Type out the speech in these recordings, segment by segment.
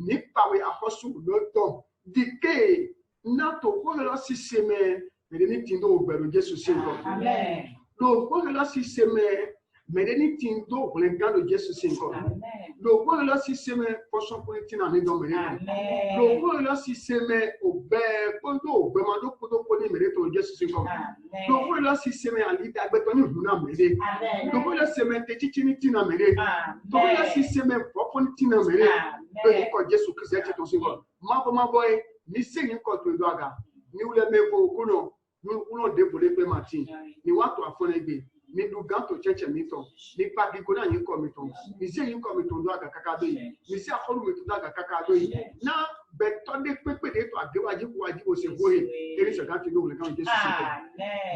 ni pawe aposu loto dike na to ko lo siseme medeni tindo ogbero Jesu sinko Amen. do ko lo siseme medeni tindo olengado Jesu sinko Amen. do ko lo siseme poso politina ni do mere Amen. do ko lo siseme obe kodo obe ma do kodo ko ni mere to Jesu sinko do ko lo siseme ali dagbeto ni huna mere do ko lo siseme techichi ni tina mere do ko lo siseme popo ni tina mere do ko Jesu Kristo eche to sinko ma boy ni seyin ko to do aga ni ule mebo kuno uno de bole pe mati ni watu afone gbe ni du ganto cheche mito ni pa bi ko na yin ko mito ni seyin ko mito do aga kakado yi ni se afolu mito do aga kakado yi na beto de pepe de to agewaji ko waji o se boye eri se ganto lo le kan Jesu sito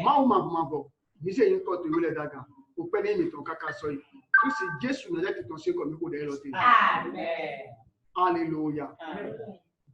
ma bo ni seyin ko to ule daga o pe ni mito kakaso yi o si Jesu na leti to se ko mi ko de lo te Amen. Alléluia. Amen.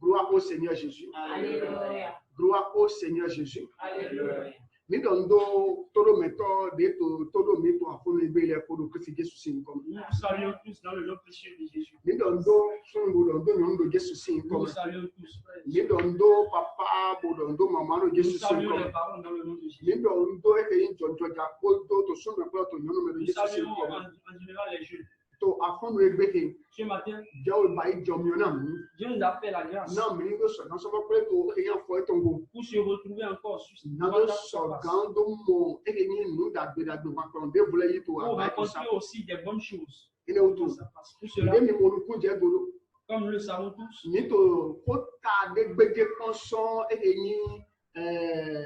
Gloire au Seigneur Jésus. Alléluia. Gloire au Seigneur Jésus. Alléluia. Mi dondo todo meto de todo mito afone bele ko do Christ Jésus sin comme. Nous saluons tous dans le nom précieux de Jésus. Mi dondo sungu dondo nyondo Jésus sin Nous comme. saluons tous. Mi dondo papa bo dondo mama no Nous Jésus sin saluons les comme. parents dans le nom de Jésus. Mi dondo e yin jonjo ja ko do to sungu ko to nyono me Nous Jésus sin saluons comme. en général les jeunes. To afone egbeke Ce matin, jaw ba jomyo na mi. Dieu nous a fait la grâce Na mi ngo so na so ba pre to e yan fo etongo. pour se retrouver encore sur Na do so gando mo e ni nu da gbe wa ko de bole yi to pour aba ko sa. rencontrer aussi des bonnes choses. Ine o to. Pour ça passe. Pour cela, Nde mi mo ku je goro. comme nous le savons tous, Nito kota de gbede konson e ni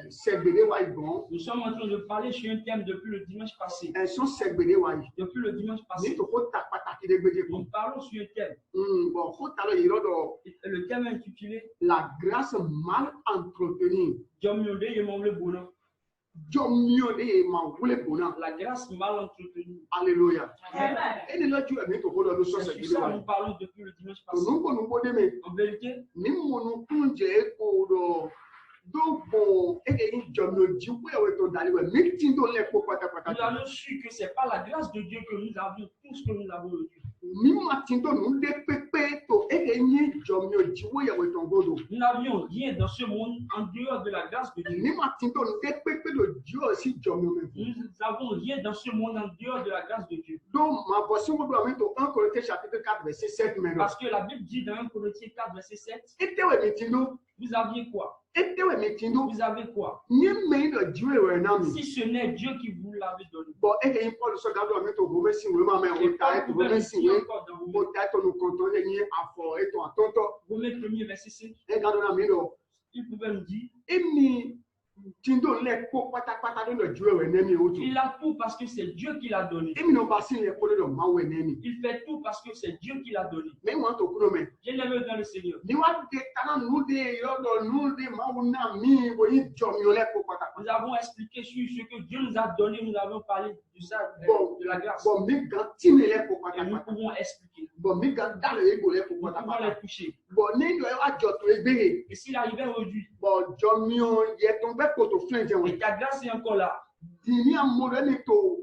segbede wa igbon. nous sommes en train de parler sur un thème depuis le dimanche passé. Son segbede wa yi. Depuis le dimanche passé, Nito kota pataki de gbede nous kon. parlons sur un thème. Bon, kota lo yiro do Le thème est intitulé la grâce mal entretenue. Diomionde et mon le bonheur. Jomio de ma wule bona. La grâce mal entretenue. Alléluia. Amen. Ene lo ju emi to kodo do so C'est segbede sur ça wa que yi. nous parlons depuis le dimanche To passé. numbo de me En vérité, ni mo nu kunje ko do bo e ni jomio ji ko e to dali we mi tin do le ko pata nous pata. avons su que c'est pas la grâce de Dieu que nous avions tout ce que nous avons reçu. Mi matindo nu de pepe to ni jomio jiwo ya weton godo. Nous n'avions rien dans ce monde en dehors de la grâce de Dieu. Ni matindo nu de pepe do dio si jomio me. Nous n'avons rien dans ce monde en dehors de la grâce de Dieu. Donc ma voici mo do amento 1 Corinthiens chapitre 4 verset 7 maintenant. Parce que la Bible dit dans 1 Corinthiens 4, verset 7, Ete we mitindo, vous aviez quoi? ete we mitindo. Vous avez quoi? Ni me do jiwe we na mi. Si ce n'est Dieu qui vous l'avait donné. Bon e ke Paul so gado amento go me sin we ma me o ta e go me sin we. Encore dans Mo ta to nu konton ni afo e to atonto. Romains 1er, verset 7, E gado na mi do. il pouvait nous dire, Emi tindo le ko pata pata do jiwe we na mi oju. il a tout parce que c'est Dieu qui l'a donné. Emi no ba sin le ko do ma we na mi. Il fait tout parce que c'est Dieu qui l'a donné. Me want to kuno me. Je l'aime dans le Seigneur. Ni wa de tana nu de yodo nu de ma una mi wo yi jomio le ko pata. Nous avons expliqué sur ce que Dieu nous a donné. Nous avons parlé de ça, de la grâce. Bon mi gan tine le ko Et pata nous pata. pouvons expliquer. Bon mi gan dale e go le ko Nous pata pouvons les pata. toucher. Bon ni do e wa joto egbere. Et s'il arrivait aujourd'hui, Bon jomio ye ton be ko to flen je et we. ta grâce est encore là, Dini amoro emi to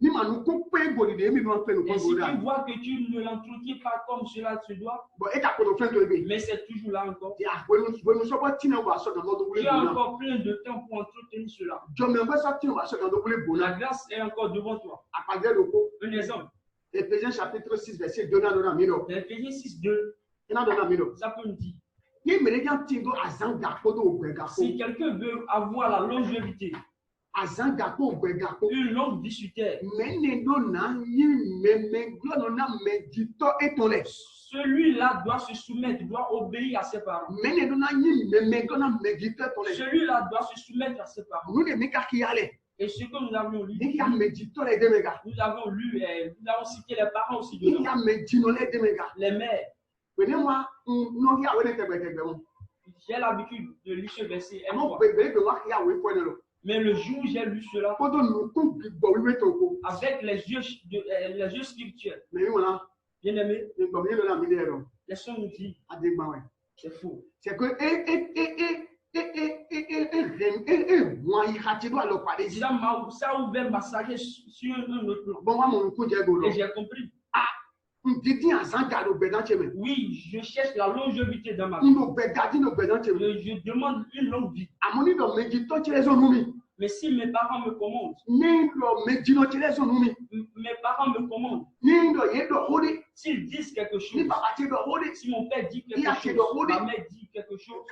ni manu ko pe go de emi no flen ko et si go tu da. vois que tu ne l'entretiens pas comme cela se doit, Bon e ka ko to flen to ebe. mais c'est toujours là encore. Ya bueno so ba tina wa so da do Tu wule as bona. encore plein de temps pour entretenir cela. Jomio ba so tina wa so da do wule La bona. grâce est encore devant toi. Apagé do ko. Un exemple, Ephésiens chapitre 6 verset 2 na mi do. dans Éphésiens 6, 2, Ina do na mi do. ça peut nous dire, Ni mere jan tindo azanga ko do gbega ko. si quelqu'un veut avoir la longévité, Azanga ko gbega ko. une longue vie sur terre, Mene do na yi me glo na me dito etole. celui-là doit se soumettre, doit obéir à ses parents. Mene do na yi me glo na me dito etole. Celui-là doit se soumettre à ses parents. Nu de mi ka ki ale. Et ce que nous avions lu, Ni ka me dito le de mega. nous avons lu, nous avons cité les parents aussi Ni dedans, ka me dino le de mega. les mères. Wene moi no ya wele te gbegbe mo. J'ai l'habitude de lire ce verset une Mo fois. gbegbe be wa ya we fo ne lo. Mais le jour où j'ai lu cela, Ko do nu ku gbo wi to ko. avec les yeux spirituels, Me mi wona bien aimé, ni gbo mi lo na mi de ro. laissons nous dire, Ade gba we. c'est faux. C'est que moi il a tiré le palais. Ça a ouvert ma sagesse sur un autre plan. Bon moi mon coup j'ai golo. Et j'ai compris. Oui, je cherche la longévité dans ma vie. Je demande une longue vie. Mais si mes parents me commandent, mes parents me commandent, s'ils disent quelque chose, si mon père dit quelque chose, ma mère dit quelque chose,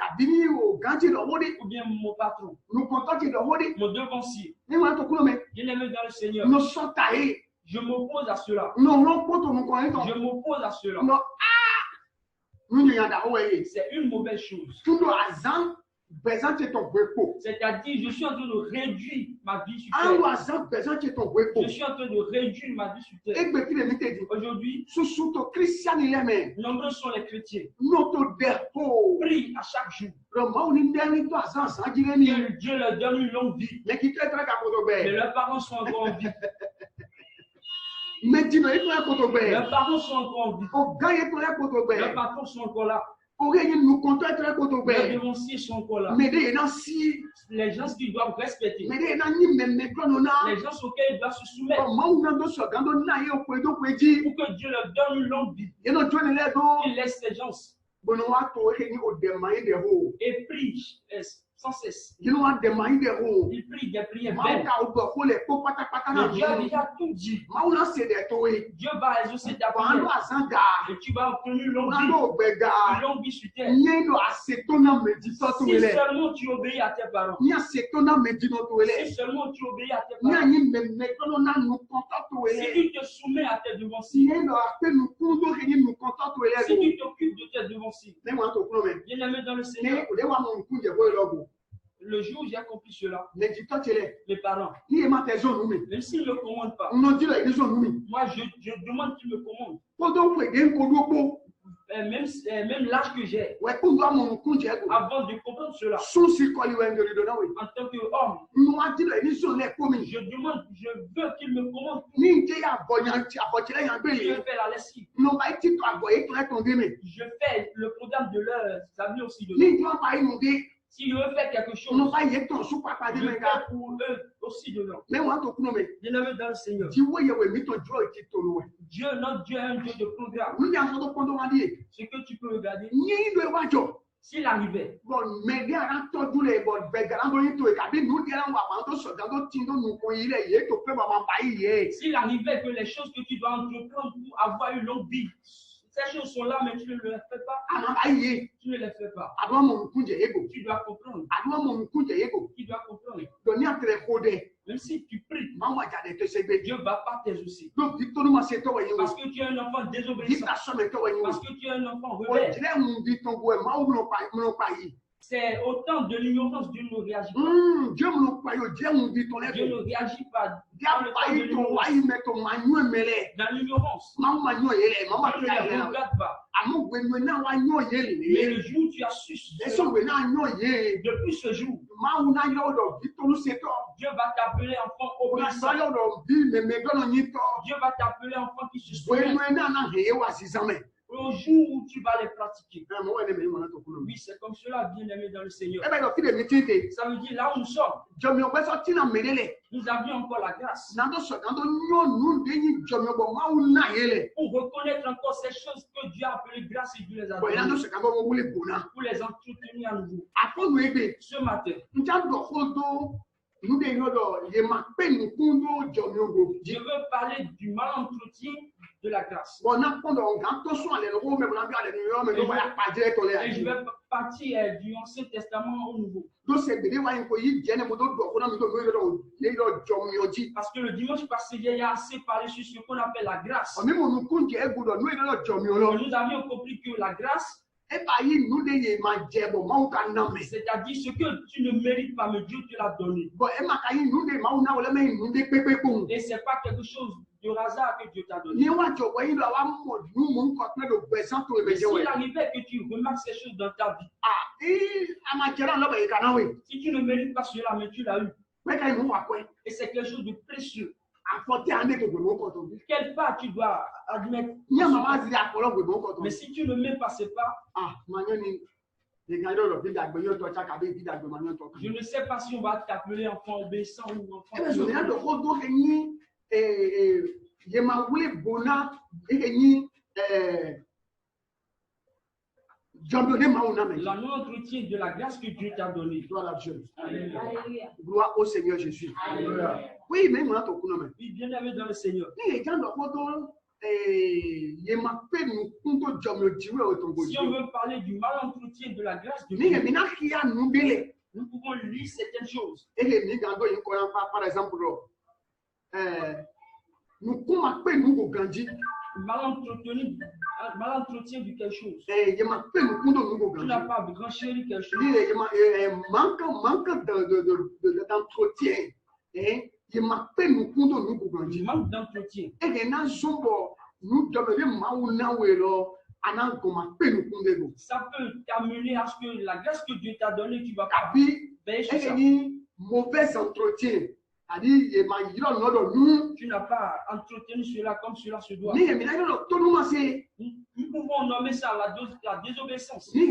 ou bien mon patron, mon devancier, bien-aimé dans le Seigneur, je m'oppose à cela. Je m'oppose à cela. C'est une mauvaise chose. C'est-à-dire, je suis en train de réduire ma vie sur terre. Je suis en train de réduire ma vie sur terre. Aujourd'hui, nombreux sont les chrétiens. Prient à chaque jour. Que Dieu leur donne une longue vie. Mais leurs parents sont encore en vie. Leurs parents sont encore en vie. Leurs patrons sont encore là. Les devanciers sont encore là. Les gens qui doivent respecter. Les gens auxquels ils doivent se soumettre. Pour que Dieu leur donne une longue vie. Qu'il laisse ces gens. Et prie sans cesse. Il prie des prières belles. Mais Dieu a déjà tout dit. Dieu va exaucer ta prière. Et tu vas obtenir une longue vie sur terre. Si seulement tu obéis à tes parents. Si seulement tu obéis à tes parents. Si tu te soumets à tes devanciers. Si tu t'occupes de tes devanciers. Bien-aimé dans le Seigneur. Le jour où j'ai accompli cela, mes parents, même s'ils ne me commandent pas, moi je demande qu'ils me commandent. Même l'âge que j'ai, avant de comprendre cela, en tant qu'homme, je veux qu'ils me commandent. Je fais la lessive. Je fais le programme de leurs amis aussi de nous. Si veut faire quelque chose, je fais pour eux aussi dedans. Bien-aimé dans le Seigneur. Dieu, notre Dieu, est un Dieu de programme. Ce que tu peux regarder, s'il arrivait, s'il arrivait que les choses que tu dois entreprendre pour avoir une longue vie, ces choses sont là, mais tu ne les fais pas. Tu ne les fais pas. Tu dois comprendre. Tu dois comprendre. Même si tu pries, Dieu ne va pas t'exaucer. Parce que tu es un enfant désobéissant. Parce que tu es un enfant rebelle. C'est autant de l'ignorance. Dieu ne réagit pas. Dieu ne réagit pas. Dans l'ignorance. Dieu ne les regarde pas. Mais le jour où tu as su depuis ce jour, Dieu va t'appeler enfant obéissant. Dieu va t'appeler enfant qui se souvient. Au jour où tu vas les pratiquer. Oui, c'est comme cela, bien-aimé dans le Seigneur. Ça veut dire là où nous sommes. Nous avions encore la grâce. Pour reconnaître encore ces choses que Dieu a appelées grâce et Dieu les a données. Pour les entretenir à nouveau. Ce matin, je veux parler du mal entretien de la grâce. Et je vais partir du Ancien Testament au Nouveau. Parce que le dimanche passé, il y a assez parlé sur ce qu'on appelle la grâce. Nous avions compris que la grâce, c'est-à-dire ce que tu ne mérites pas, mais Dieu te l'a donné. Et ce n'est pas quelque chose de hasard que Dieu t'a donné. Mais s'il arrivait que tu remarques ces choses dans ta vie, si tu ne mérites pas cela, mais tu l'as eu, et c'est quelque chose de précieux, quelle part tu dois admettre? Mais si tu ne mets pas ces parts, je ne sais pas si on va t'appeler enfant obéissant ou enfant. La non-entretien de la grâce que Dieu t'a donnée. Gloire au Seigneur Jésus. Oui, mais moi, oui, bien aimé dans le Seigneur. Si on veut parler du mal-entretien de la grâce de Dieu, nous pouvons lire certaines choses. Par exemple, nous mal-entretien de quelque chose. Tu n'as pas grand chéri quelque chose. Manque d'entretien. Manque d'entretien. Ça peut t'amener à ce que la grâce que Dieu t'a donnée, tu vas pas veiller sur ça. Mauvais entretien. Tu n'as pas entretenu cela comme cela se doit. Nous pouvons nommer ça la désobéissance. Nous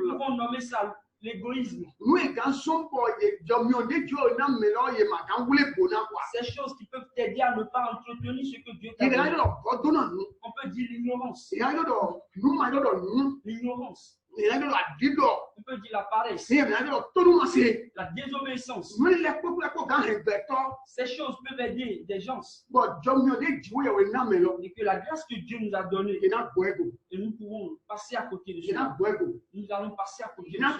pouvons nommer ça l'égoïsme. Ces choses qui peuvent t'aider à ne pas entretenir ce que Dieu t'a donné. On peut dire l'ignorance. L'ignorance. On peut dire la paresse. La désobéissance. Ces choses peuvent aider des gens. Et que la grâce que Dieu nous a donnée, et nous pouvons passer à côté de cela. Nous allons passer à côté de cela.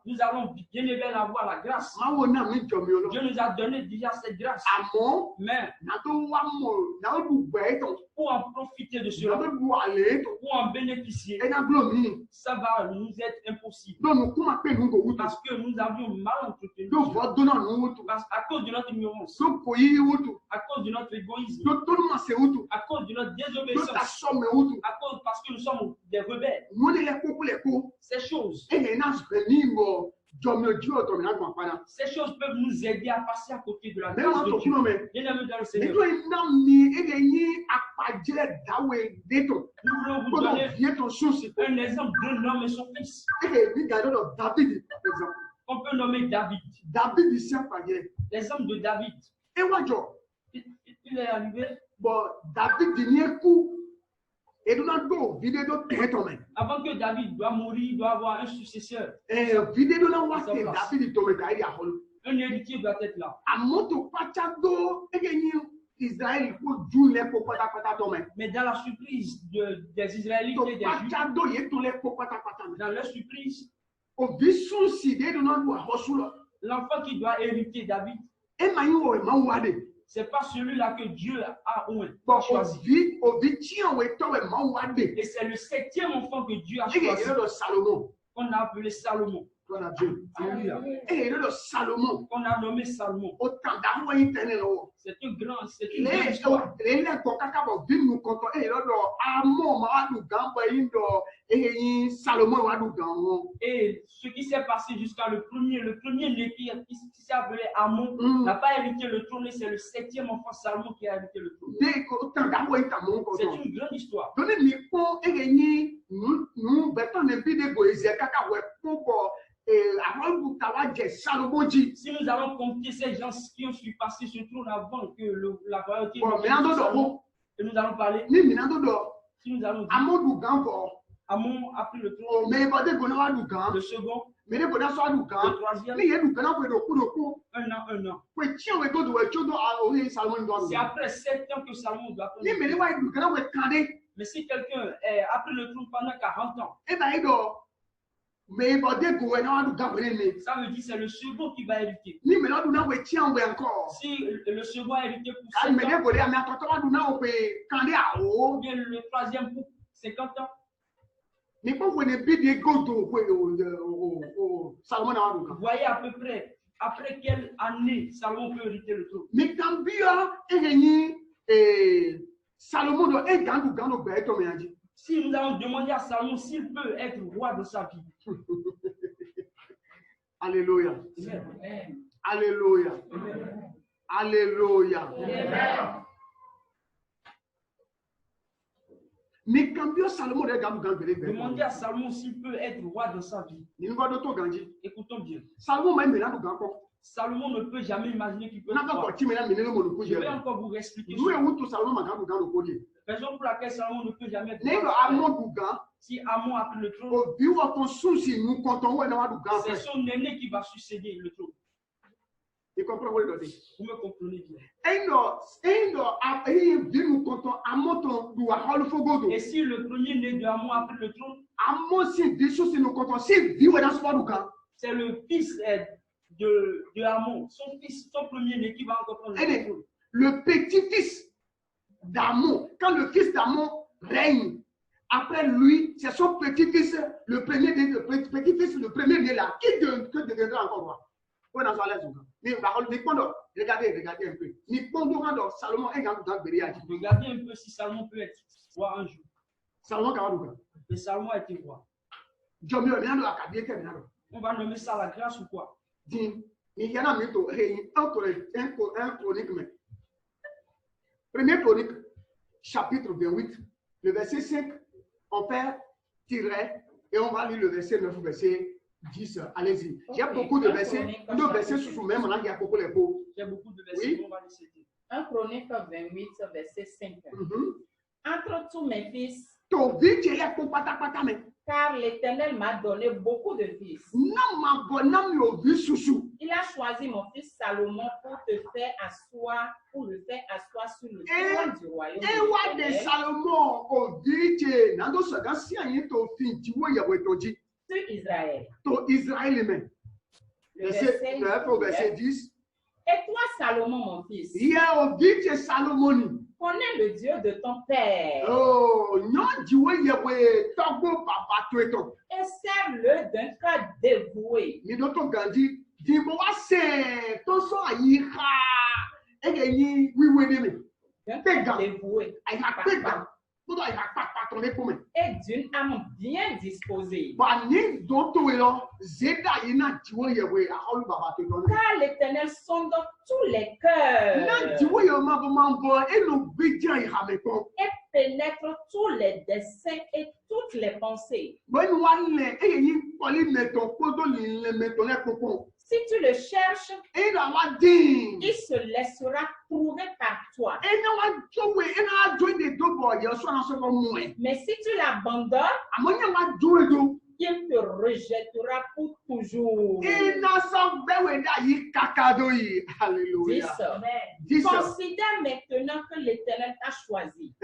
Nous allons bien et bien avoir la grâce. Dieu nous a donné déjà cette grâce. Mais pour en profiter de cela, pour en bénéficier, ça va nous être impossible. Parce que nous avions mal entretenu. À cause de notre ignorance, à cause de notre égoïsme, à cause de notre désobéissance, parce que nous sommes des rebelles. Ces choses peuvent nous aider à passer à côté de la grâce de Dieu. Bien-aimés dans le Seigneur. Nous voulons vous donner un exemple d'un homme et son fils. On peut nommer David. L'exemple de David. Il est arrivé. Avant que David doit mourir, il doit avoir un successeur. Un héritier doit être là. Mais dans la surprise des Israélites et des Juifs, dans leur surprise, l'enfant qui doit hériter David, c'est pas celui-là que Dieu a choisi. Et c'est le 7e enfant que Dieu a choisi, qu'on a appelé Salomon. On a nommé Salomon. C'est une grande histoire. Et ce qui s'est passé jusqu'à le premier né qui s'est appelé Amon n'a pas hérité le trône, et c'est le 7e enfant Salomon qui a hérité le trône. C'est une grande histoire. Si nous allons compter ces gens qui ont su passer ce trône avant que la royauté et nous allons parler, si nous allons dire Amon a pris le trône, le second, le troisième, un an. C'est après 7 ans que Salomon doit prendre le trône. Mais si quelqu'un a pris le trône pendant 40 ans, ça veut dire que c'est le second qui va hériter. Si le second a hérité pour 7 ans, ou bien le troisième pour 50 ans, voyez à peu près après quelle année Salomon peut hériter le trône. Si nous allons demander à Salomon s'il peut être roi de sa vie. Alléluia. Alléluia. Alléluia. Demandez à Salomon s'il peut être roi de sa vie. Écoutons bien. Salomon ne peut jamais imaginer qu'il peut voir. Je vais encore vous expliquer. Raison pour laquelle Salomon ne peut jamais voir. Si Amon a pris le trône, c'est son aîné qui va succéder le trône. Vous me comprenez bien. Et si le premier-né de Amon a pris le trône, c'est le fils de Amon, son fils, son premier-né qui va encore prendre le trône. Le petit-fils d'Amon, quand le fils d'Amon règne, après lui, c'est son petit-fils, le premier-né là, qui deviendra encore roi. Regardez un peu. Regardez un peu si Salomon peut être roi un jour. Et Salomon a été roi. On va nommer ça la grâce ou quoi? Premier Chronique, chapitre 28, le verset 5, on fait tirer et on va lire le verset 9, verset 10. Allez-y. Okay. J'ai beaucoup de versets. Nos versets sous même là, il y a beaucoup de mots. J'ai beaucoup de versets. Oui? On va les citer. 1 Chronique 28, verset 5. Entre tous mes fils, car l'Éternel m'a donné beaucoup de fils. Il a choisi mon fils Salomon pour te faire asseoir, pour le faire asseoir sur le trône du royaume sur Israël. Verset 10. Et toi, Salomon, mon fils, connais le Dieu de ton père. Et sers-le d'un cœur dévoué. Et d'une âme bien disposée. Car l'Éternel sonde tous les cœurs et pénètre tous les desseins et toutes les pensées. Si tu le cherches, il se laissera trouver par toi. Mais si tu l'abandonnes, il te rejettera pour toujours. Considère maintenant que l'Éternel t'a choisi.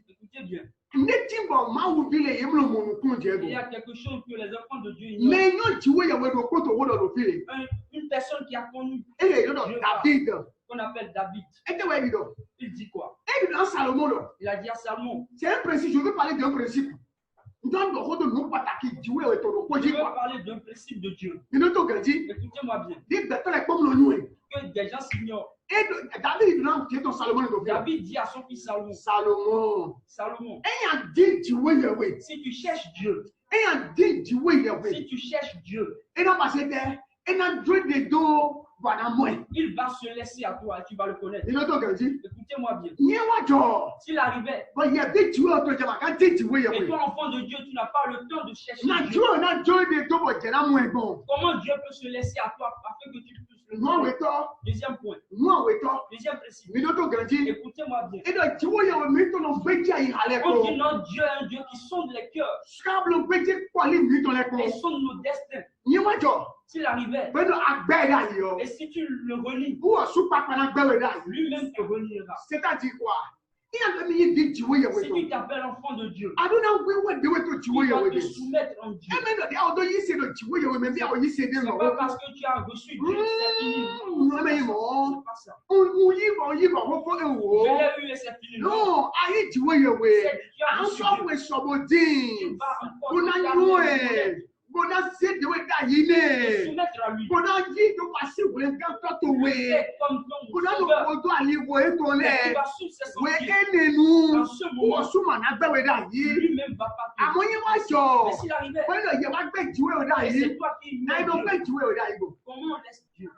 Écoutez bien. Il y a quelque chose que les enfants de Dieu ignorent. Une personne qui a connu Dieu, qu'on appelle David. Il dit quoi? Il a dit à Salomon. C'est un principe, je veux parler d'un principe. Je veux parler d'un principe de Dieu. Écoutez-moi bien. Que des gens s'ignorent. David dit à son fils Salomon. Si tu cherches Dieu, il va se laisser à toi et tu vas le connaître. Écoutez-moi bien. S'il arrivait, et toi, enfant de Dieu, tu n'as pas le temps de chercher Dieu. Comment Dieu peut se laisser à toi afin que tu puisses le connaître? Deuxième point. Deuxième principe. Écoutez-moi bien. On dit notre Dieu est un Dieu qui sonde les cœurs. Et sonde nos destins. S'il arrivait, et si tu le relis, lui-même te reliera. C'est-à-dire quoi? Si tu t'appelles enfant de Dieu, il va te soumettre en Dieu. C'est pas parce que tu as reçu Dieu, c'est fini. C'est pas ça. Je l'ai eu et c'est fini. Non, c'est Dieu a reçu Dieu. Tu vas encore soumettre à lui. Lui-même va pas te mais s'il arrivait, c'est toi qui comment laisse Dieu.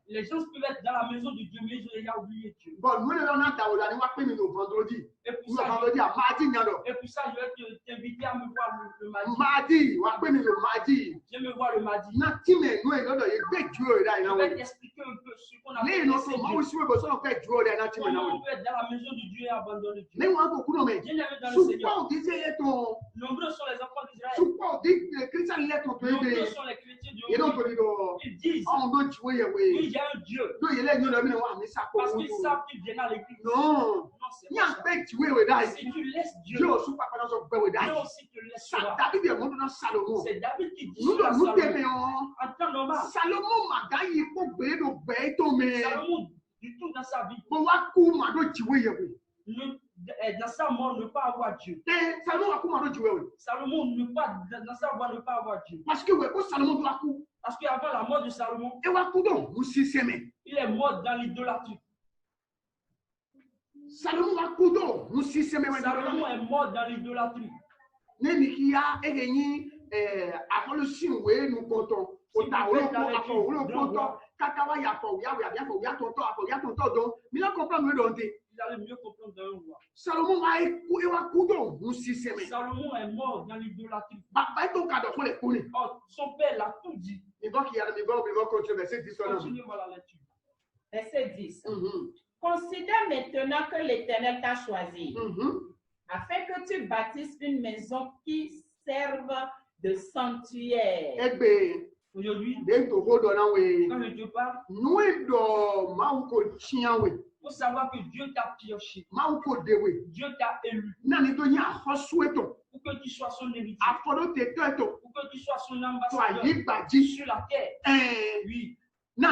Les gens peuvent être dans la maison de Dieu, mais ils ont déjà oublié Dieu. Bon, nous, on a vendredi. Et pour ça, je vais t'inviter à me voir le mardi. Je vais me voir le mardi. Je vais t'expliquer un peu ce qu'on a fait. Comment on peut être dans la maison de Dieu et abandonner Dieu. Bien-aimé dans le Seigneur. Nombreux sont les enfants d'Israël. Nombreux sont les chrétiens de Dieu. Ils disent, oui, il y a un Dieu. Parce qu'ils savent qu'ils viennent à l'église. Non, c'est pas ça. Si tu laisses Dieu, Dieu aussi te laissera. C'est David qui dit à Salomon. En temps normal, Salomon, du tout dans sa vie, dans sa mort, ne pas avoir Dieu. Salomon, dans sa mort, ne pas avoir Dieu. Parce qu'avant la mort de Salomon, il est mort dans l'idolâtrie. Salomon est mort dans l'idolâtrie. Vous allez mieux comprendre d'un roi. Salomon est mort dans l'idolâtrie. Oh, son père l'a tout dit. Continuez voir la lecture. Verset 10. Considère maintenant que l'Éternel t'a choisi, afin que tu bâtisses une maison qui serve de sanctuaire. Aujourd'hui, quand je te parle, il faut savoir que Dieu t'a pioché. Dieu t'a élu. Pour que tu sois son héritier. Pour que tu sois son ambassadeur sur la terre. Oui. Pour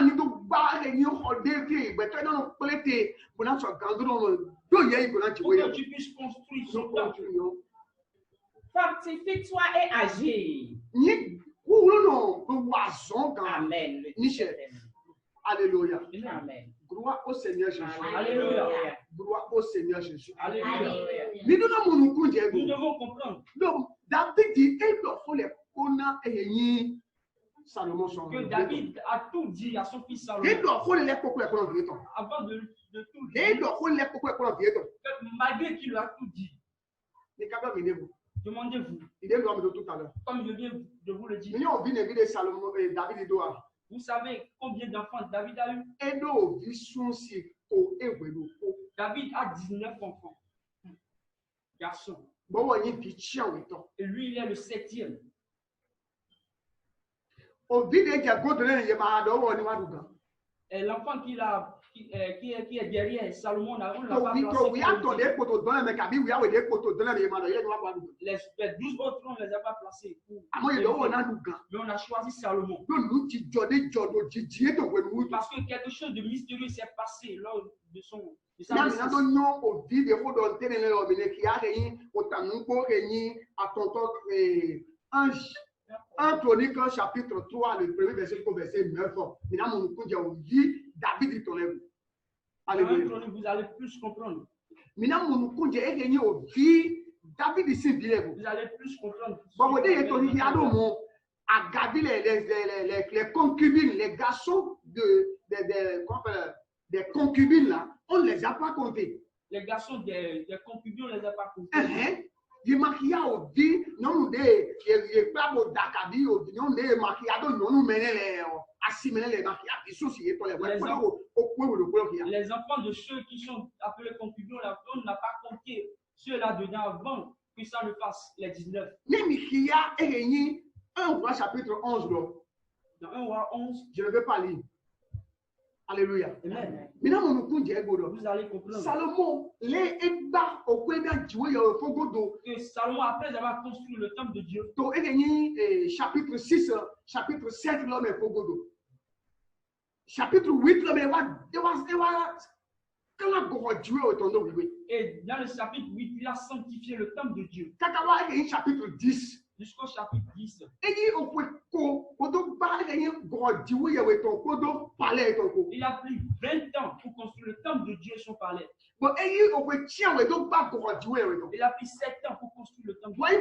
que tu puisses construire son temple. Fortifie-toi et agis. Amen. Alléluia. Amen. Gloire au Seigneur Jésus. Alléluia. Gloire au Seigneur Jésus. Alléluia. Nous devons comprendre. Donc, David dit, il faut les Salomon son. Que David a tout dit à son fils Salomon. Avant de tout dire. Malgré qu'il a tout dit. Demandez-vous. Comme je viens de vous le dire. Vous savez combien d'enfants David a eu? David a 19 enfants. Garçons. Et lui, il est le 7e. Et l'enfant qui est derrière Salomon, on l'a pas placé. Les 12 autres, on ne les a pas placés. Mais on a choisi Salomon. Parce que quelque chose de mystérieux s'est passé lors de sa naissance. Un Chronique chapitre 3, le premier verset au verset 9. David dit ton œuvre. Alléluia. Vous allez plus comprendre. David ici dit vous allez plus comprendre. Les concubines, les garçons des concubines là, on ne les a pas comptés. Les garçons des concubines, on ne les a pas comptés. Les enfants de ceux qui sont appelés concubines, on n'a pas compté ceux-là dedans avant que ça ne fasse les 19. 1 Roi chapitre 11. Dans 1 Roi 11, je ne vais pas lire. Alléluia. Amen. Vous allez comprendre. Salomon, que Salomon, après avoir construit le temple de Dieu, chapitre 6, chapitre 7, chapitre 8, et dans le chapitre 8, il a sanctifié le temple de Dieu. Chapitre 10. Jusqu'au chapitre 10. Il a pris 20 ans pour construire le temple de Dieu et son palais. Il a pris 7 ans pour construire le temple de Dieu.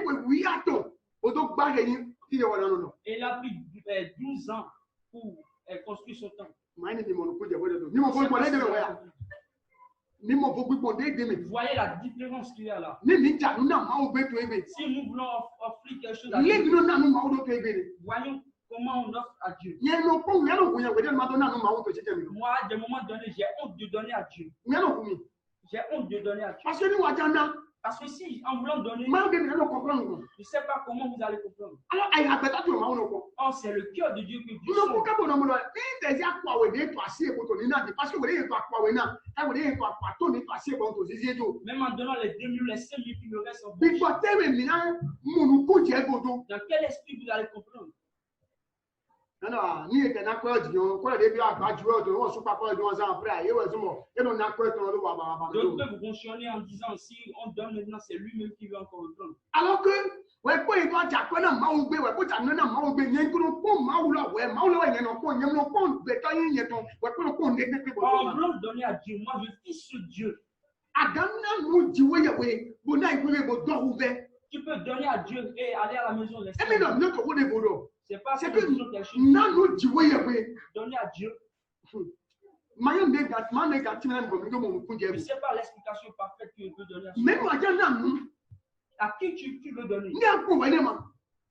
Et il a pris 12 ans pour construire son temple. Voyez la différence qu'il y a là. Si nous voulons offrir quelque chose à Dieu, voyons comment on offre à Dieu. Moi, à des moments donnés, j'ai honte de donner à Dieu. J'ai honte de donner à Dieu. Parce que si, en voulant donner, je ne sais pas comment vous allez comprendre. Oh, c'est le cœur de Dieu que Dieu sauve. Même en donnant les 2 000, les 5 000 qui me restent en bouche. Dans quel esprit vous allez comprendre? Donc, vous fonctionnez en disant si on donne maintenant, c'est lui-même qui veut encore le prendre. Alors que, en voulant donner à Dieu, moi je suis ce Dieu. Tu peux donner à Dieu et aller à la maison de l'Esprit. C'est pas que donner à Dieu. Je ne sais pas l'explication parfaite que je peux donner à qui tu veux donner.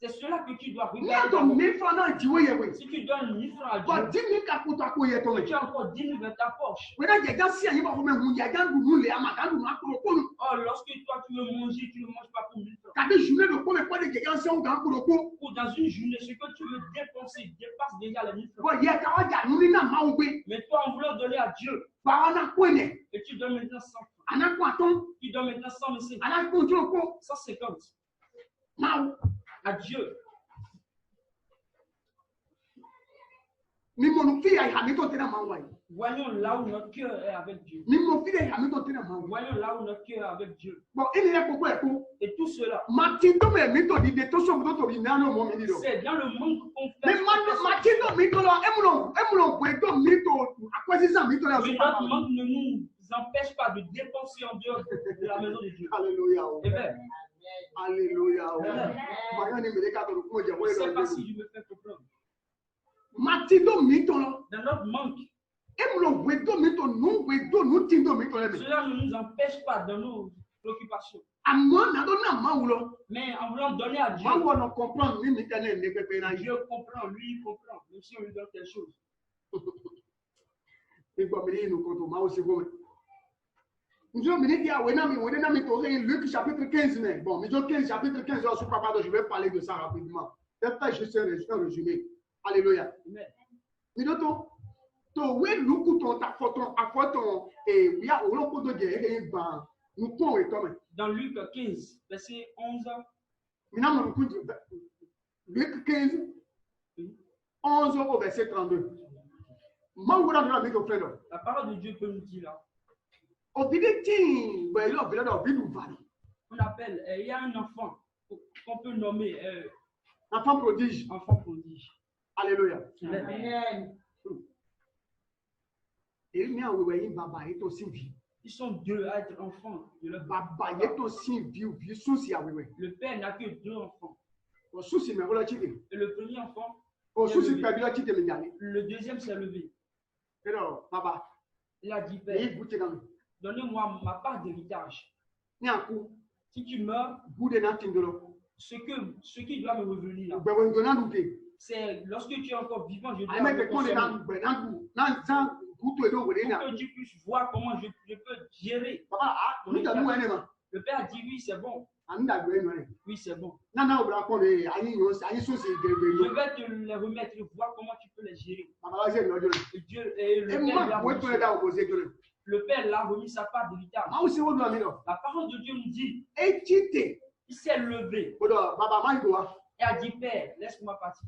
C'est cela que tu dois regarder. Si tu donnes 1 000 francs à Dieu, tu as encore 10 000 dans ta poche. Oh, lorsque toi tu veux manger, tu ne manges pas pour 1 000 francs. Ou dans une journée, ce que tu veux dépenser dépasse déjà les 1 000 francs. Mais toi, en voulant donner à Dieu, et tu donnes maintenant 100 francs. Tu donnes maintenant 125, 150 à Dieu. Voyons là où notre cœur est avec Dieu. Voyons là où notre cœur est avec Dieu. Et tout cela, c'est dans le monde qu'on fait. Mais notre manque ne nous empêche pas de dépenser en dehors de la maison de Dieu. Alléluia. Amen. Alléluia. Je ne sais pas si je me fais comprendre. Dans notre manque, cela ne nous empêche pas dans nos préoccupations. Mais en voulant donner à Dieu, Dieu comprend, lui il comprend, même si on lui donne quelque chose. Luc chapitre 15, mais bon, chapitre 15, je vais parler de ça rapidement. C'est juste un résumé. Alléluia. Dans Luc 15, verset 11. Luc 15, 11 au verset 32. La parole de Dieu peut nous dire là. On appelle, il y a un enfant qu'on peut nommer enfant prodige. Enfant prodige. Alléluia. Amen. Ils sont 2 à être enfants de leur papa. Le père n'a que 2 enfants. Et le premier enfant, le deuxième s'est levé. Il a dit, Père, donnez-moi ma part d'héritage. Si tu meurs, ce qui doit me revenir là, c'est lorsque tu es encore vivant, je dois pour que tu puisses voir comment je peux gérer. Le père a dit oui, c'est bon. Oui, c'est bon. Je vais te les remettre et voir comment tu peux les gérer. Le père l'a remis sa part d'héritage. La parole de Dieu nous dit, il s'est levé et a dit, Père, laisse-moi partir.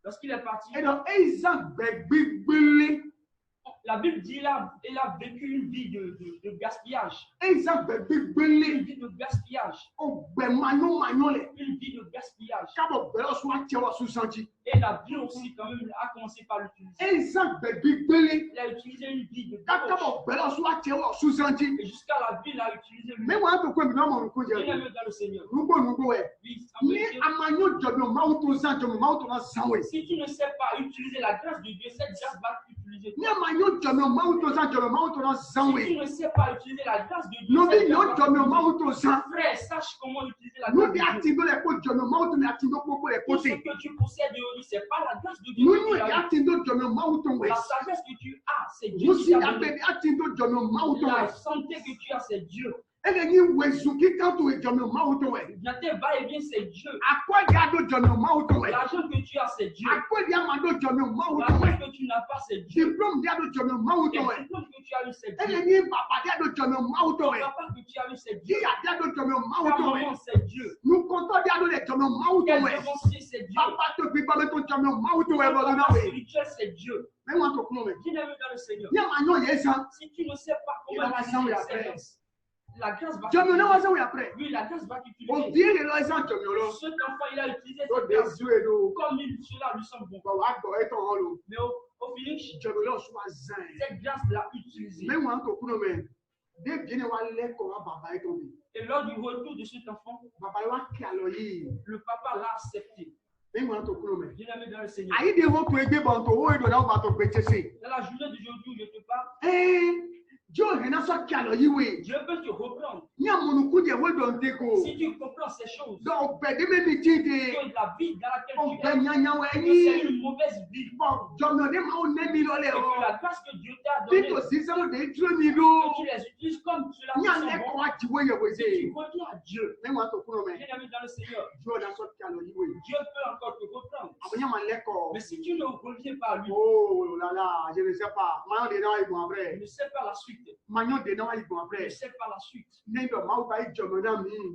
Lorsqu'il est parti, La Bible dit il a vécu une vie de gaspillage. Une vie de gaspillage. Une vie de gaspillage. Et la vie aussi, quand même, a commencé par l'utiliser. Il a utilisé une vie de débauche. Et jusqu'à la vie, il a utilisé lui. Il est même dans le Seigneur. Si tu ne sais pas utiliser la grâce de Dieu, cette grâce va t'utiliser. Si tu ne sais pas utiliser la grâce de Dieu, frère, sache comment utiliser la grâce de Dieu. Tout ce que tu possèdes de lui, ce n'est pas la grâce de Dieu. La sagesse que tu as, c'est Dieu qui t'a donné. La santé que tu as, c'est Dieu. La terre va et vient, c'est Dieu. L'argent que tu as, c'est Dieu. L'argent que tu n'as pas, c'est Dieu. Le diplôme que tu as eu, c'est Dieu. Le papa que tu as eu, c'est Dieu. Ta maman, c'est Dieu. Quel devancier, c'est Dieu. Ton spirituel, c'est Dieu. Qui n'est même dans le Seigneur. Si tu ne sais pas comment utiliser cette grâce, la grâce va t'utiliser. Oui, la grâce va t'utiliser. Cet enfant, il a utilisé cette grâce comme cela lui semble bon. Mais au finish, cette grâce l'a utilisée. Et lors du retour de cet enfant, le papa l'a accepté. Je l'ai mis dans le Seigneur. Dans la journée d'aujourd'hui, je te parle. Dieu peut te reprendre. Si tu comprends ces choses, que la vie dans laquelle tu es, c'est une mauvaise vie. Et que la grâce que Dieu t'a donnée, que tu les utilises comme cela te semble bon. Si tu reviens à Dieu, bien aimé dans le Seigneur, Dieu peut encore te reprendre. Mais si tu ne reviens pas à lui, oh là là, je ne sais pas. Je ne sais pas la suite. Je ne sais pas la suite.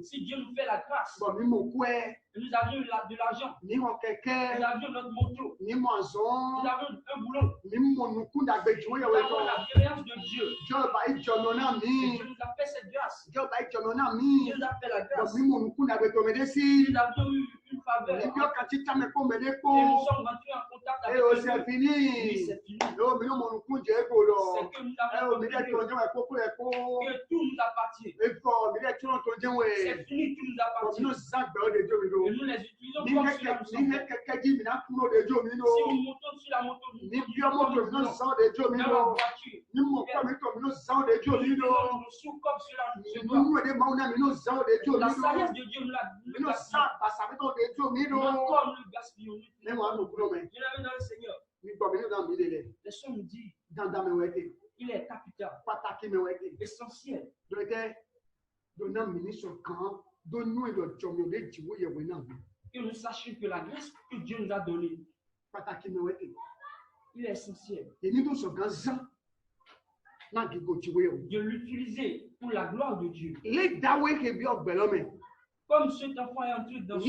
Si Dieu nous fait la grâce, nous avions de l'argent, nous avions notre moto, nous avions un boulot, nous avions la bienveillance de Dieu. Dieu nous a fait cette grâce. Dieu nous a fait la grâce. Nous avions eu une faveur. Et nous sommes rentrés en contact avec Dieu. C'est fini. C'est fini. C'est que nous avons que tout nous appartient. C'est fini, tout nous appartient. Et nous les utilisons comme cela nous sommes. Si nous montons sur la moto, nous dans la voiture. Nous sous comme cela nous sommes. La sagesse de Dieu nous l'a encore nous gaspillons. Nous l'avons dans le Seigneur. Les sons nous disent il est capital, essentiel. Que nous sachions que la grâce que Dieu nous a donnée, il est essentiel. De l'utiliser pour la gloire de Dieu. Comme cet enfant est entré dans ce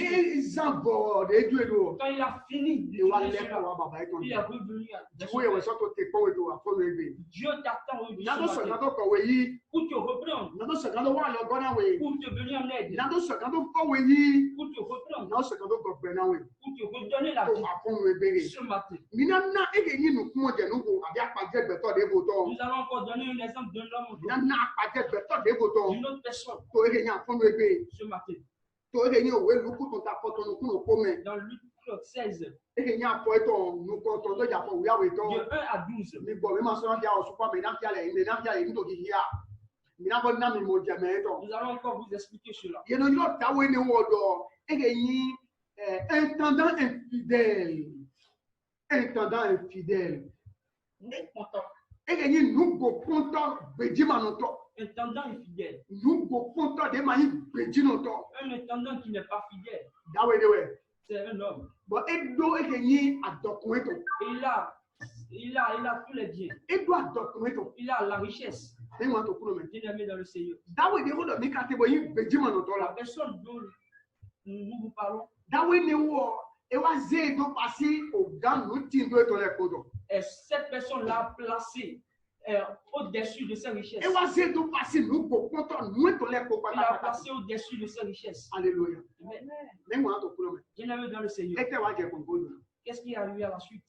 quand il a fini, il est revenu à Dieu t'attend pour te reprendre, pour te venir en aide, pour te reprendre, pour te redonner la vie ce matin. Nous allons encore donner un exemple d'un homme, d'une autre personne ce matin. Dans Luc 16, de 1 à 12. Nous allons encore vous expliquer cela. Intendant infidèle. Intendant infidèle. Un intendant qui n'est pas fidèle. C'est un homme. Et il a tous les biens. Il a la richesse. Bien aimé dans le Seigneur. La personne dont nous vous parlons. Et cette personne l'a placé au-dessus de ses richesses. Il a placé au-dessus de ses richesses. Alléluia. Bien-aimé dans le Seigneur. Qu'est-ce qui est arrivé à la suite?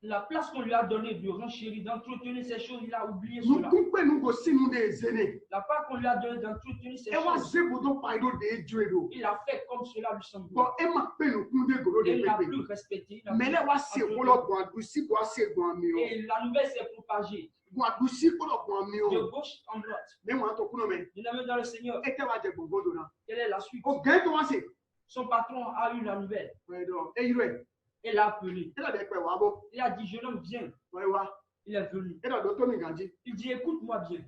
La place qu'on lui a donnée de renchérir, d'entretenir ces choses, il a oublié cela. La part qu'on lui a donnée d'entretenir ces choses, il a fait comme cela lui semble. Il n'a plus respecté. Et la nouvelle s'est propagée de gauche en droite. Bien-aimé dans le Seigneur, quelle est la suite? Son patron a eu la nouvelle. Il l'a appelé. Il a dit, jeune homme, viens. Il est venu. Il dit, écoute-moi bien.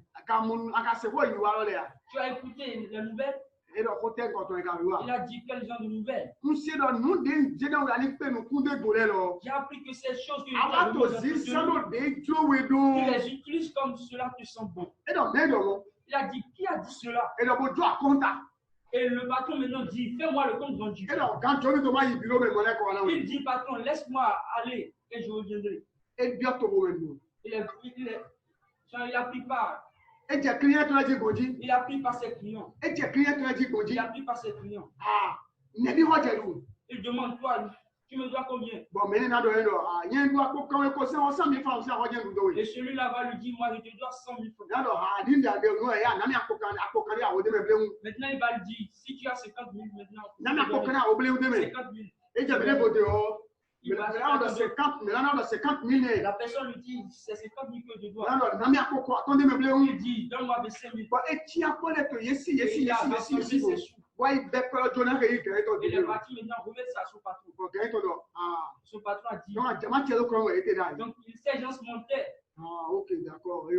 Tu as écouté les nouvelles? Il a dit, quel genre de nouvelles? J'ai appris que ces choses que tu les utilises comme cela te semble bon. Il a dit, qui a dit cela? Et le patron maintenant dit, fais-moi le compte rendu. Il dit, patron, laisse-moi aller et je reviendrai. Il a pris part. Il a pris par ses clients. Il a pris par ses clients. Il demande, toi, tu me dois combien? Et celui-là va lui dire, moi je te dois 100 000 francs. Maintenant il va lui dire, si tu as 50 000 maintenant, 50 000. Il va la personne lui dit, c'est 50 000 que je dois. Il dit, donne-moi 25 000. Et il est parti maintenant remettre ça à son patron. Son patron a dit, donc ces gens se montaient. Ok, d'accord.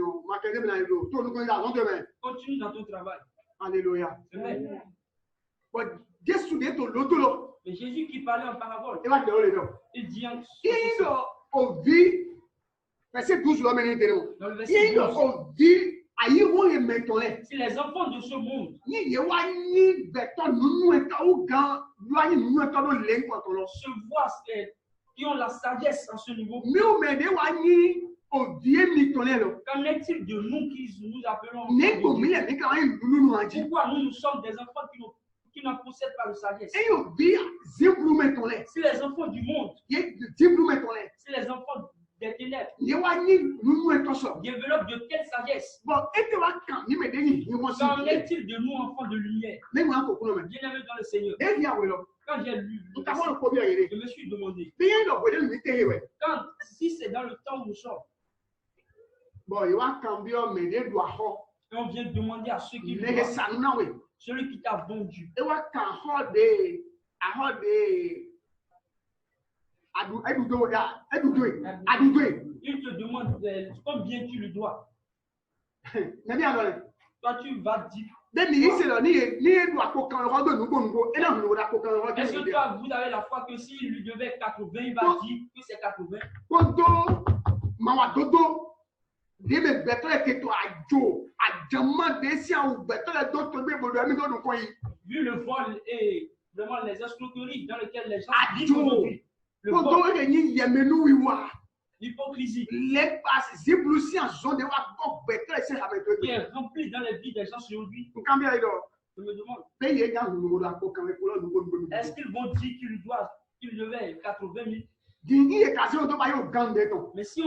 Continue dans ton travail. Alléluia. Amen. Mais Jésus qui parlait en parabole, il dit verset 12, dans le verset 12, si les enfants de ce monde se voient qui ont la sagesse en ce niveau, qu'en est-il de nous qui nous appelons enfants de Dieu? Pourquoi nous sommes des enfants qui n'en possèdent pas de sagesse? Si les enfants du monde, si les enfants des ténèbres développent de telles sagesse, qu'en est-il de nous, enfants de lumière? Bien-aimés dans le Seigneur, quand j'ai lu, je me suis demandé, si c'est dans le temps où nous sommes, et on vient demander à ceux qui celui qui t'a vendu, il te demande combien tu lui dois. Toi, tu vas dire. Est-ce que toi, vous avez la foi que s'il lui devait 80, il va dire que c'est 80? Vu le vol et vraiment les escroqueries dans lesquelles les gens vivent aujourd'hui, le vol, l'hypocrisie qui est remplie dans les vies des gens aujourd'hui, je me demande, est-ce qu'ils vont dire qu'ils devaient 80 000? Mais si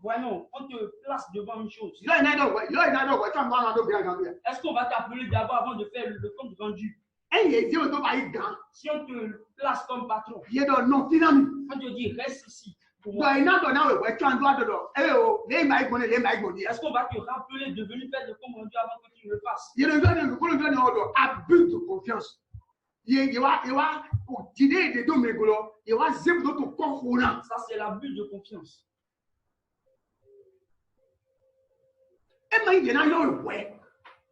voyons, on te place devant une chose, est-ce qu'on va t'appeler d'abord avant de faire le compte rendu? Si on te place comme patron, on te dit reste ici. Est-ce qu'on va te rappeler de venir faire le compte rendu avant que tu le fasses? Abus de confiance. Ça, c'est l'abus de confiance.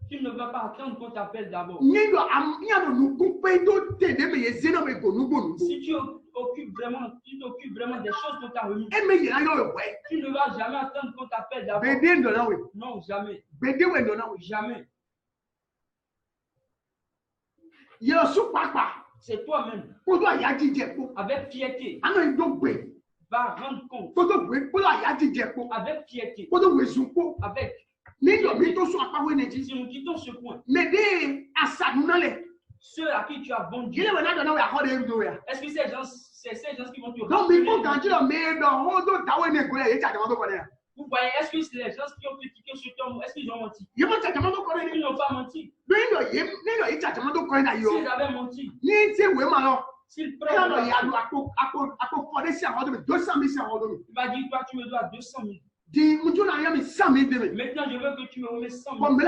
Tu ne vas pas attendre qu'on t'appelle d'abord. Si tu t'occupes vraiment des choses qu'on t'a remis, tu ne vas jamais attendre qu'on t'appelle d'abord. Non, jamais. Jamais. C'est toi-même. Avec piété. Va rendre compte. Avec piété. Avec. Si nous quittons ce point. Ceux à qui tu as vendu. Est-ce que c'est ces gens qui vont te rappeler? Vous voyez, est-ce que c'est les gens qui ont critiqué ce homme? Est-ce qu'ils ont menti? Ils n'ont pas menti. S'ils avaient menti, s'ils prennent il va dire, toi tu me dois 200 000. Maintenant, je veux que tu me remettes 100 000. Et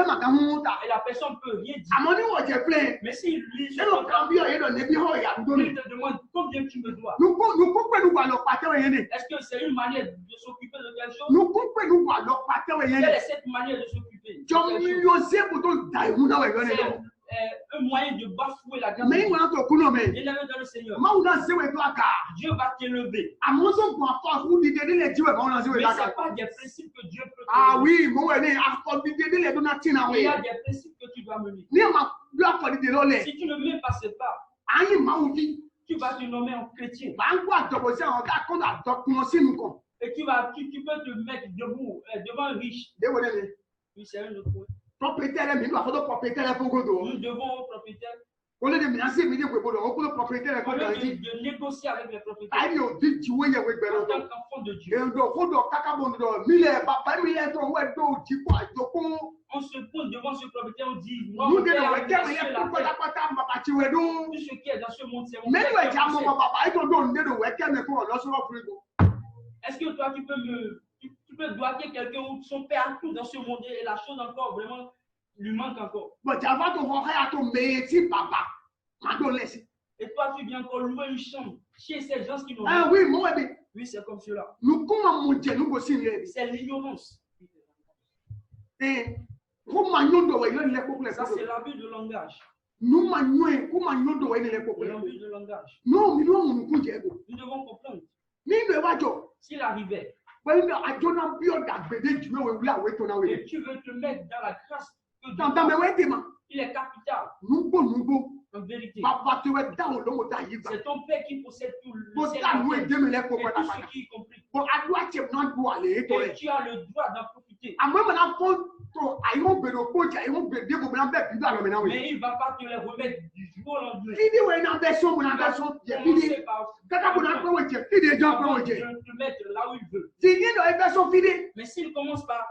la personne peut rien dire. Mais s'il lit, il te demande combien tu me dois. Est-ce que c'est une manière de s'occuper de quelque chose? Quelle est cette manière de s'occuper? C'est un moyen de bafouer la grâce. Il est dans le Seigneur. Dieu va t'élever. Mais ce n'est pas des principes que Dieu peut te donner. Ah oui, il y a des principes que tu dois mener. Si tu ne mets pas ces pas, tu vas te nommer en chrétien. Et tu peux te mettre debout devant un riche. Oui, c'est un autre point. Nous devons au propriétaire. Au lieu de négocier avec les propriétaires. En tant qu'enfant de Dieu. On se pose devant ce propriétaire, on dit, moi, tout ce qui est dans ce monde, c'est mon père. Est-ce que toi, tu peux doiter quelqu'un où son père a tout dans ce monde et la chose encore vraiment lui manque encore? Et toi, tu viens encore louer une chambre chez ces gens qui n'ont rien. Oui, c'est comme cela. C'est l'ignorance. Ça, c'est l'abus de langage. L'abus de langage. Nous devons comprendre. S'il arrivait et tu veux te mettre dans la grâce que Dieu, il est capital. En vérité, c'est ton Père qui possède tout le ciel et tout ce qui est compris. Et tu as le droit d'en profiter. Mais il ne va pas te les remettre du jour au lendemain. Il va commencer par te mettre là où il veut. Mais s'il commence par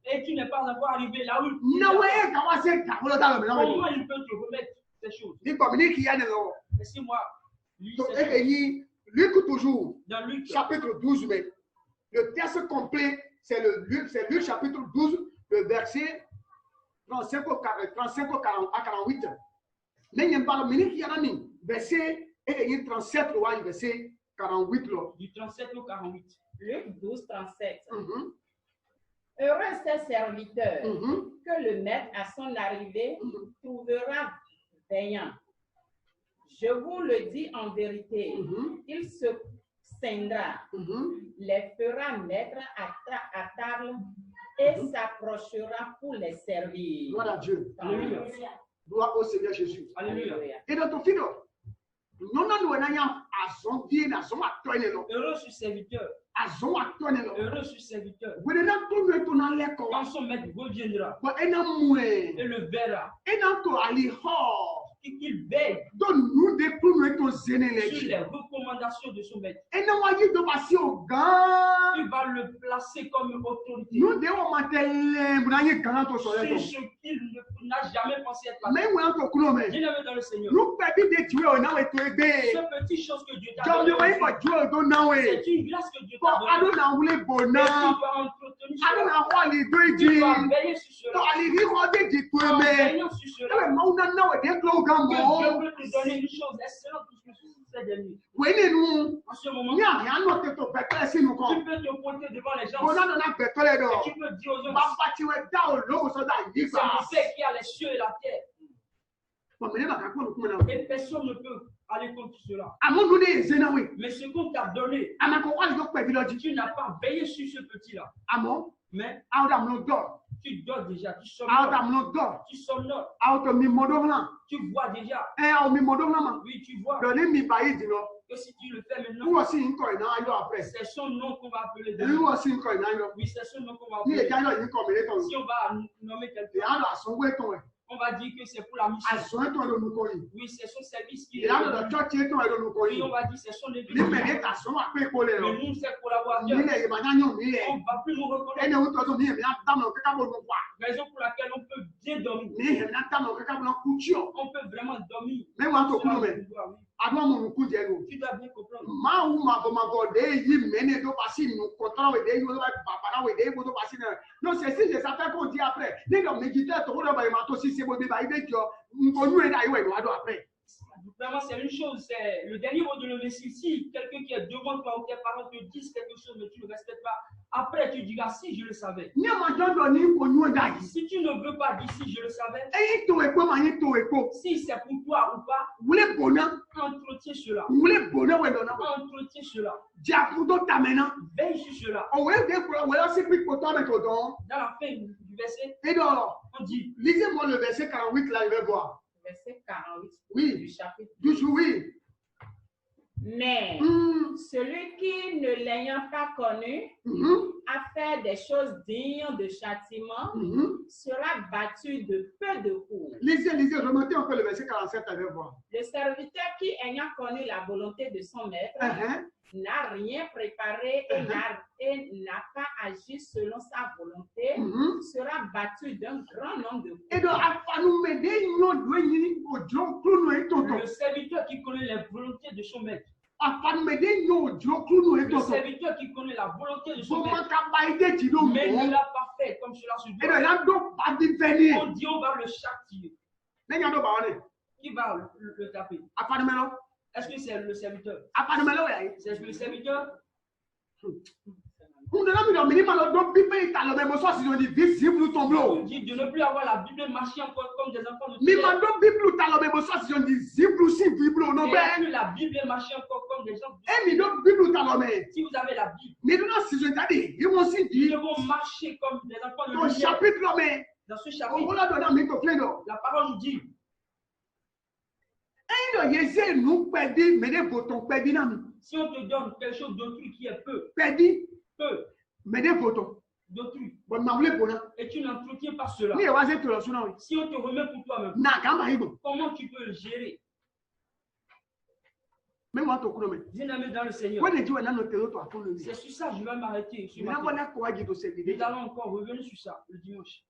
et tu n'es pas encore arrivé là où il veut, comment il peut te remettre ces choses? Laissez-moi lire Luc toujours, dans Luc, chapitre 12, mais le texte complet, c'est Luc chapitre 12, le verset 35 à 48. Mais il y a pas de verset 37, verset 48. Du 37 au 48. Luc 12, 37. Heureux ces serviteurs que le maître à son arrivée trouvera veillant. Je vous le dis en vérité, il se scindra, les fera mettre à table et s'approchera pour les servir. Gloire à Dieu. Alléluia. Gloire au Seigneur Jésus. Alléluia. Et dans ton fils, Heureux ce serviteur. Heureux ce serviteur. Quand son maître reviendra et le verra, qu'il veille sur les recommandations de son maître. Il va le placer comme autorité sur ce qu'il n'a jamais pensé être placé. Bien-aimé dans le Seigneur, ce petit chose que Dieu t'a donné, c'est une grâce que Dieu t'a donnée. Et tu dois entretenir cela. Tu dois veiller sur cela. En veillant sur cela, Dieu veut te donner une chose excellente pour ce ces derniers. En ce moment, tu peux te pointer devant les gens et tu peux dire aux gens, c'est mon Père qui a les cieux et la terre. Et personne ne peut aller contre cela. Mais ce qu'on t'a donné, tu n'as pas veillé sur ce petit-là. Mais Tu dors déjà, tu Auta somnores. mno do. Tu somnores. Auto mi modovna. Tu vois déjà. Au mi modovna ma. Oui, tu vois Doni mi bayi dino. que si tu le fais maintenant, Ou aussi inko ina ayo après. c'est son nom qu'on va appeler Ou demain. aussi inko ina ayo. Oui, c'est son nom qu'on va Ni e appeler. jayo yin ko mere ton. Si on va nommer E quelqu'un, alo asonwe ton e. on va dire que c'est pour la mission. Asonwe ton lo nuko yi. Oui, c'est son service qui E est. alo do church ton e lo nuko Oui, yi. on va dire c'est son Ni église. mere ta so wa pe ko le Mais ro. nous, c'est Ni collaborateurs. le e banyanyo mi le. On ne va plus nous reconnaître. Ene wuto so ni e mi ata mo kaka bo no kwa. Raison pour laquelle on peut bien dormir. Ni e mi ata mo kaka bo no kuchio. On peut vraiment dormir. Me wa to Cela, kuno me. tu dois, oui. Adwa mo nuku je no. Tu dois bien comprendre. Ma wu ma bo de yi mene do pasi nu kontra we de yi wo ba papa we de yi bo do pasi na. Non c'est si je savais qu'on dit après. Ni do méditer to wo do ba ma to si se bo be ba ide jo. Nko nu e da yi we no ado après. Vraiment, c'est une chose, c'est le dernier mot de le Messie. Si quelqu'un qui est devant toi ou tes parents te disent quelque chose, mais tu ne respectes pas, après tu diras si je le savais. Ni ma jo do ni ko nu e da yi. Si tu ne veux pas dire si je le savais, E to e ko ma yi to e ko. si c'est pour toi ou pas, Wule bona. entretiens cela. Wule bona we do na. Entretiens cela. Ja fu do tamena. Veille sur cela. O we de ko we si pi ko to me to don. Dans la fin du verset, Et donc, on dit, lisez-moi le verset 48 là, je vais voir. Verset 48 Oui. du chapitre. Oui. Mais celui qui, ne l'ayant pas connu, a fait des choses dignes de châtiment, sera battu de peu de coups. Lisez, remontez encore le verset 47, je vais voir. Le serviteur qui, ayant connu la volonté de son maître, n'a rien préparé et n'a pas agi selon sa volonté, sera battu d'un grand nombre de coups. Et donc, le serviteur qui connaît les volontés de son maître. Le serviteur qui connaît la volonté de son maître, mais mais ne l'a pas fait comme cela se doit. On dit on va le châtier. Qui va le taper? Est-ce que c'est le serviteur? C'est le serviteur? On dit de ne plus avoir la Bible marcher encore comme des enfants de mais terre. ma Bible ta lo so si on dit ziblu si Bible no Et be que la Bible marche encore comme des gens de e mi do Bible ta lo me Si vous avez la Bible, mais do si je tadi you want see nous di devons marcher comme des enfants de to lumière. chapitre lo me Dans ce on chapitre, vola do na mi to play do la parole nous dit, e do yeze nu pedi me de voton pedi na mi si on te donne quelque chose d'autrui qui est peu, pedi peu me de voton d'autrui, bon ma vle bona et tu n'entretiens pas cela, ni e wa se to lo suna si on te remet pour toi-même, na ka ma ibo comment tu peux le gérer? me wa to kuno me Bien-aimé dans le Seigneur, when e ji we na no te lo to afun ni c'est sur ça que je vais m'arrêter. ce na matin. bona ko wa ji to se Nous vide allons encore revenir sur ça le dimanche.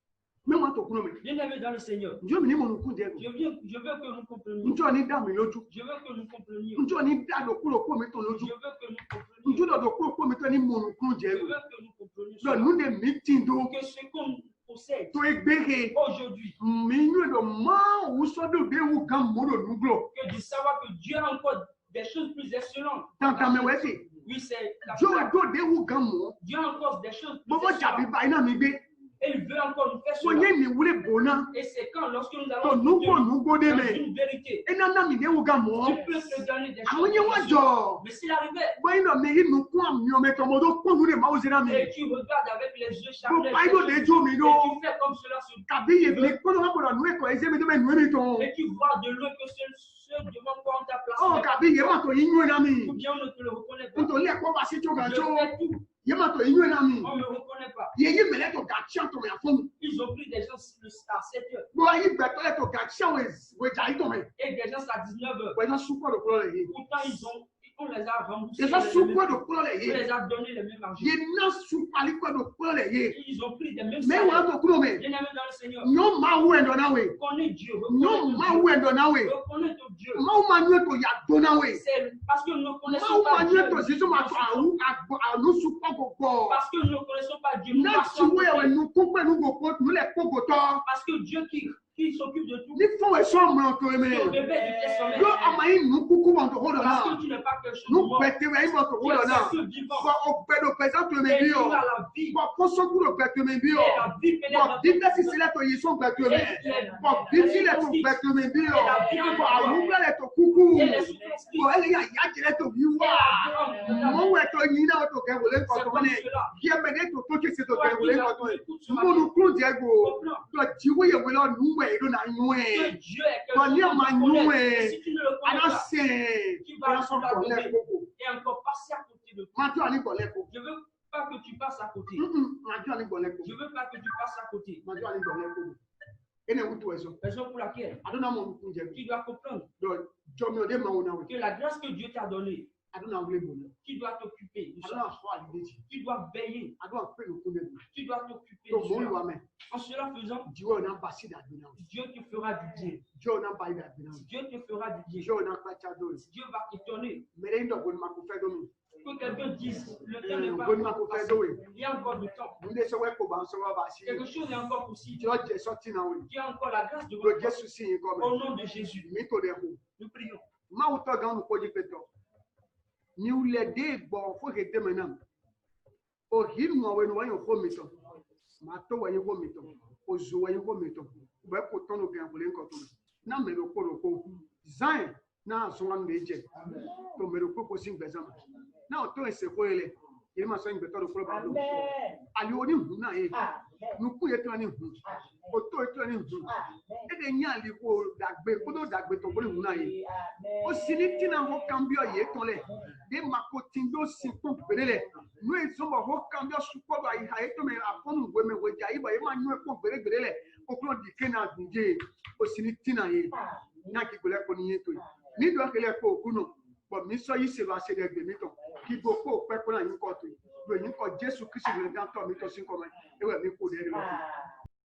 me wa to kuno me Bien-aimé dans le Seigneur, njo mi ni mo nu ku je je veux que nous comprenions. njo ni da mi loju Je veux que nous comprenions. njo ni da do kulo ko mi to Je loju veux que nous comprenions. njo do kulo ko mi to ni mo nu ku Je je veux que nous comprenions. lo cela. nu de meeting do Que ce qu'on possède to egbere aujourd'hui, mi nu do ma wu so do de wu kan mo do nu glo que de savoir que Dieu a encore des choses plus excellentes. tantan me wesi Oui, c'est la jo do de wu kan mo Dieu a encore des choses plus bobo jabi excellentes. ba ina mi gbe Et il veut encore nous faire so cela. ye mi wule bona Et c'est quand, lorsque nous to allons nu ko nous nu go de dans me une vérité, ena na mi de wu kan mo tu peux te donner des awon choses ye plus wa excellentes. jo Mais s'il arrivait bo ina me inu ku ami o me to mo do ko nu de ma o zera mi et tu regardes avec les yeux bo charnels, pa ido de jo mi et do tu fais comme cela se kabi ye mi ko no ma bo nu e ko eze mi do me nu mi to et tu vois de loin que ce devant quoi on t'a o placé, kabi ye ma to yin nu na mi ou bien on ne te le reconnaît pas. nto le ko ba si to ga Je jo fais tout, ye ma to yin nu na mi on ne me reconnaît pas. ye yi me le to ga chi to me afun Ils ont pris des gens à 7 heures bo yi gbe to le to ga chi we ja yi to me et des gens à 19 heures. we na su ko do ko le yi Pourtant, on les a remboursés. ye so su les ko mêmes- do ko le on yi les a donné les mêmes argent. ye na su pali ko do ko le yi Ils ont pris des mêmes me wa salaires. to ku me Bien-aimé dans le Seigneur, no ma wu endo na we connais Dieu. no ma wu endo na we Reconnais ton Dieu. ma wu ma nu to ya do na we C'est parce que nous ne ma connaissons wu pas ma Dieu. nu to si so ma to awu anu su ko go go Parce que nous ne connaissons pas Dieu. Nous na marchons si we à we côté. nu ku pe nu go ko nu le ko go to Parce que Dieu qui qui s'occupe de tout. Ni fo e so mo ko Ton me. bébé était sommeil. Yo amai nu kuku mo to hodo Parce na. que tu n'es pas quelque chose de Nu mort. pete we mo to Tu es hodo na. un Dieu vivant. Ko o pe do pesa to me Et bi tu o. as la vie. Ko ko so ku do pe to me bi o. Et la vie pénètre Ko dans bi ton pe si cœur. sele to yi so pe to me. Ko bi si le to pe to me bi o. Et la vie en Ko toi. awu le to kuku. Et l'Esprit Christ. Ko ele ya ya jere to bi wa. Mo we to yi na to ke wole ko C'est to comme ne. cela. Ki e me ne to to ke se to Toi ke qui wole l'as ko to. fait tout sur la Mo nu vie. ku je go. Comprends. To ji we ye we lo nu we do na nu Que e. Dieu est Toi, quelque ni chose à ma que tu connais. noué. Et si tu ne le connais Alors pas, c'est tu vas son la collègue donner beaucoup. et encore passer à côté de toi. Matu ani collègue beaucoup. Je ne veux pas que tu passes à côté. Matu ani collègue Je ne beaucoup. veux pas que tu passes à côté. Matu ani collègue beaucoup. Ene utu eso. Raison pour laquelle Adona mo kunje. tu dois comprendre Do jomi de ma ona we. que la grâce que Dieu t'a donnée, Adona wle bono. tu dois t'occuper de Adona ça. ho alideji. Tu dois veiller. Adona pe no kunje. Tu dois t'occuper To de mo lu cela. ame. En cela faisant, Jiwo na basi da bina. Dieu te fera du bien. Jo na bai da bina. Dieu te fera du bien. Jo na pacha do. Dieu va t'étonner. Mere ndo gon ma ku fe do mi. Que quelqu'un dise, le temps n'est pas Gon ma ku fe do we. il y a encore du temps. Nde so we ko ba so wa basi. Quelque chose est encore possible. Jo je so ti na we. Tu as encore la grâce de Do Dieu. Jesu si yin ko me. Au nom de Jésus, Mi to de ho. nous prions. Ma uto gan ko di peto. Ni ule de bo fo ke de menam. O hin mo we no wa yo ko mi to. Ma to wa yo ko mi to. O zo wa yo ko mi to. Ba ko ton no gan ko le ko to. Na me ro ko zain na so wan meje. To me ro ko sin bezama. Na o to ese ko ele. Ile ma so yin beto ro ko ba lo. Amen. Ali oni hu na e. Amen. Nu ku ye to ni hu. O to e to ni hu. Amen. E de nya li ko dagbe ko do dagbe to bo ni hu na e. Amen. O sini tina ho cambio ye tole de makotindo si ko berele no ezomba ho cambio su ko ba ha eto me afonu we me we ja iba e ma nyu e ko berele o klo di kena nje o sini tina ye na ki gole ko ni yeto mi do kele ko kuno bo mi so yi se ba se de gbe mi to ki go ko pe ko na yin ko to do yin ko Jesu Kristi le dan to mi to sin ko me e we mi ko de re